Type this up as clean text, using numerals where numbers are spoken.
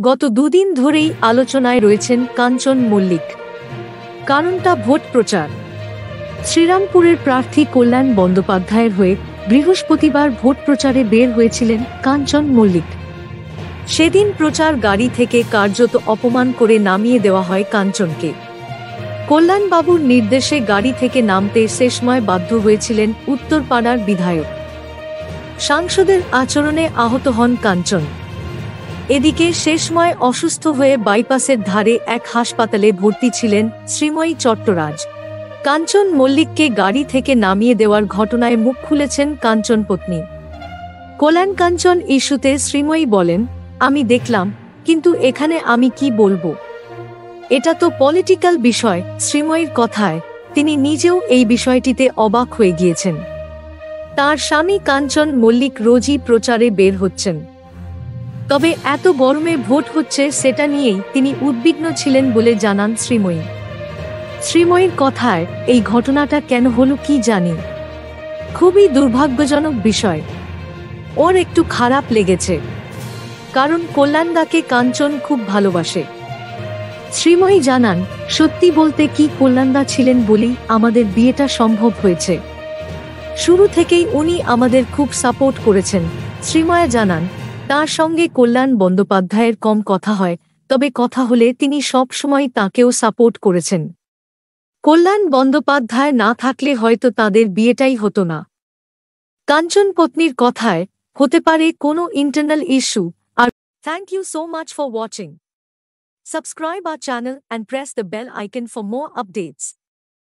গত দুদিন ধরেই আলোচনায় রয়েছেন কাঞ্চন মল্লিক। কারণটা ভোট প্রচার। শ্রীরামপুরের প্রার্থী কল্যাণ বন্দ্যোপাধ্যায়ের হয়ে বৃহস্পতিবার ভোট প্রচারে বের হয়েছিলেন কাঞ্চন মল্লিক। সেদিন প্রচার গাড়ি থেকে কার্যত অপমান করে নামিয়ে দেওয়া হয় কাঞ্চনকে। কল্যাণবাবুর নির্দেশে গাড়ি থেকে নামতে শেষময় বাধ্য হয়েছিলেন উত্তরপাড়ার বিধায়ক। সাংসদের আচরণে আহত হন কাঞ্চন। এদিকে শেষময় অসুস্থ হয়ে বাইপাসের ধারে এক হাসপাতালে ভর্তি ছিলেন শ্রীময়ী চট্টরাজ। কাঞ্চন মল্লিককে গাড়ি থেকে নামিয়ে দেওয়ার ঘটনায় মুখ খুলেছেন কাঞ্চন পত্নী। কল্যাণ কাঞ্চন ইস্যুতে শ্রীময়ী বলেন, আমি দেখলাম, কিন্তু এখানে আমি কি বলবো? এটা তো পলিটিক্যাল বিষয়। শ্রীময়ীর কথায় তিনি নিজেও এই বিষয়টিতে অবাক হয়ে গিয়েছেন। তার স্বামী কাঞ্চন মল্লিক রোজই প্রচারে বের হচ্ছেন, তবে এত গরমে ভোট হচ্ছে সেটা নিয়েই তিনি উদ্বিগ্ন ছিলেন বলে জানান শ্রীময়ী। শ্রীময়ীর কথায় এই ঘটনাটা কেন হলো কি জানি, খুবই দুর্ভাগ্যজনক বিষয়। ওর একটু খারাপ লেগেছে, কারণ কল্যাণদাকে কাঞ্চন খুব ভালোবাসে। শ্রীময়ী জানান, সত্যি বলতে কি কল্যাণদা ছিলেন বলেই আমাদের বিয়েটা সম্ভব হয়েছে। শুরু থেকেই উনি আমাদের খুব সাপোর্ট করেছেন। শ্রীময়া জানান, তার সঙ্গে কল্যাণ বন্দ্যোপাধ্যায়ের কম কথা হয়, তবে কথা হলে তিনি সব সময় তাঁকেও সাপোর্ট করেছেন। কল্যাণ বন্দ্যোপাধ্যায় না থাকলে হয়তো তাদের বিয়েটাই হতো না। কাঞ্চন পত্নীর কথায় হতে পারে কোনো ইন্টারনাল ইস্যু। আর thank you so much for watching. Subscribe our channel and press the bell icon for more updates.